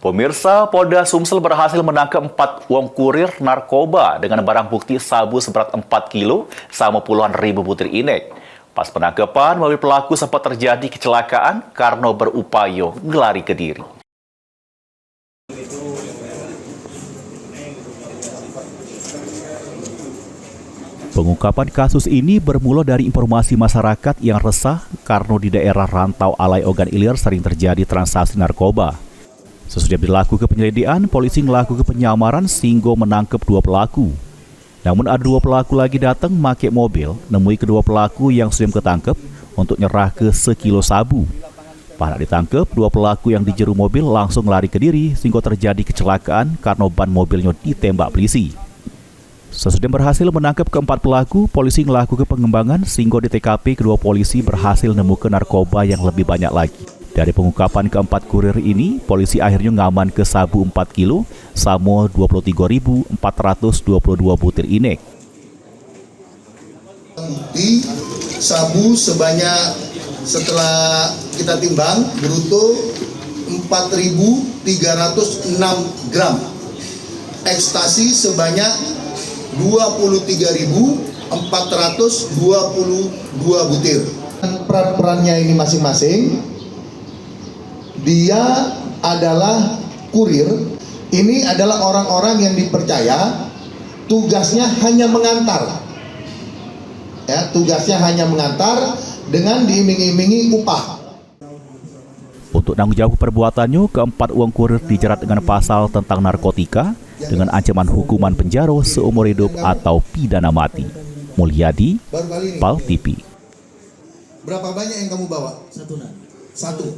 Pemirsa, Polda Sumsel berhasil menangkap 4 uang kurir narkoba dengan barang bukti sabu seberat 4 kilo sama puluhan ribu butir inek. Pas penangkapan, mobil pelaku sempat terjadi kecelakaan karena berupaya melari ke diri. Pengungkapan kasus ini bermula dari informasi masyarakat yang resah karena di daerah rantau Alai Ogan Ilir sering terjadi transaksi narkoba. Sesudah dilakukan penyelidikan, polisi melakukan penyamaran sehingga menangkap 2 pelaku. Namun ada 2 pelaku lagi datang memakai mobil, nemui kedua pelaku yang sudah ketangkep untuk nyerah ke sekilo sabu. Pada ditangkap, 2 pelaku yang dijeru mobil langsung lari ke diri sehingga terjadi kecelakaan karena ban mobilnya ditembak polisi. Sesudah berhasil menangkap keempat pelaku, polisi melakukan pengembangan sehingga di TKP kedua polisi berhasil menemukan narkoba yang lebih banyak lagi. Dari pengungkapan keempat kurir ini, polisi akhirnya ngaman ke sabu 4 kilo sama 23.422 butir inek. Bukti sabu sebanyak, setelah kita timbang, bruto 4.306 gram. Ekstasi sebanyak 23.422 butir. Peran-perannya ini masing-masing. Dia adalah kurir. Ini adalah orang-orang yang dipercaya tugasnya hanya mengantar. Ya, tugasnya hanya mengantar dengan diiming-imingi upah. Untuk tanggung jawab perbuatannya, keempat uang kurir dijerat dengan pasal tentang narkotika dengan ancaman hukuman penjara seumur hidup atau pidana mati. Mulyadi, PAL TV. Berapa banyak yang kamu bawa? 1. Satu.